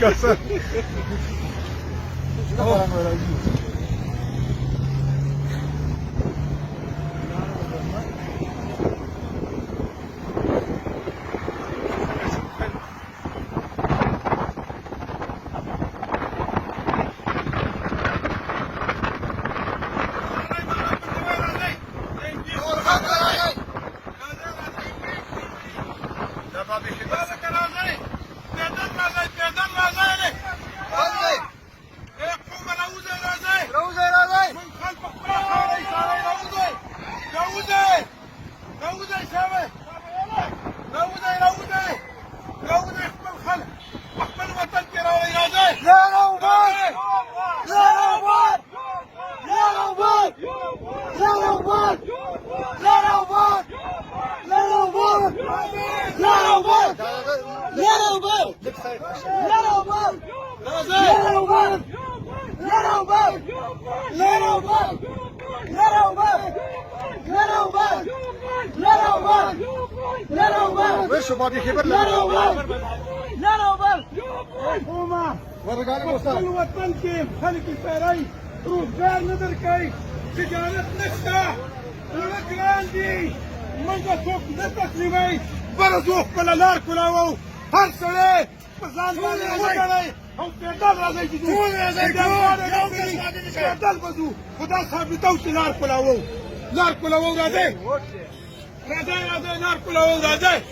Casa. وش بعد خبر حكومة الوطن كيف خلق الفاري روزگار ندر كي تجارت نشتا الوكران دي منجا سوق نتسليمي برزوخ كل لار كلاو هر سنة بزان بالي وجري هم پیدل راځي چې پیدل بزو خدا صاحب توسي لار کلاو راځي لار کلاو راځي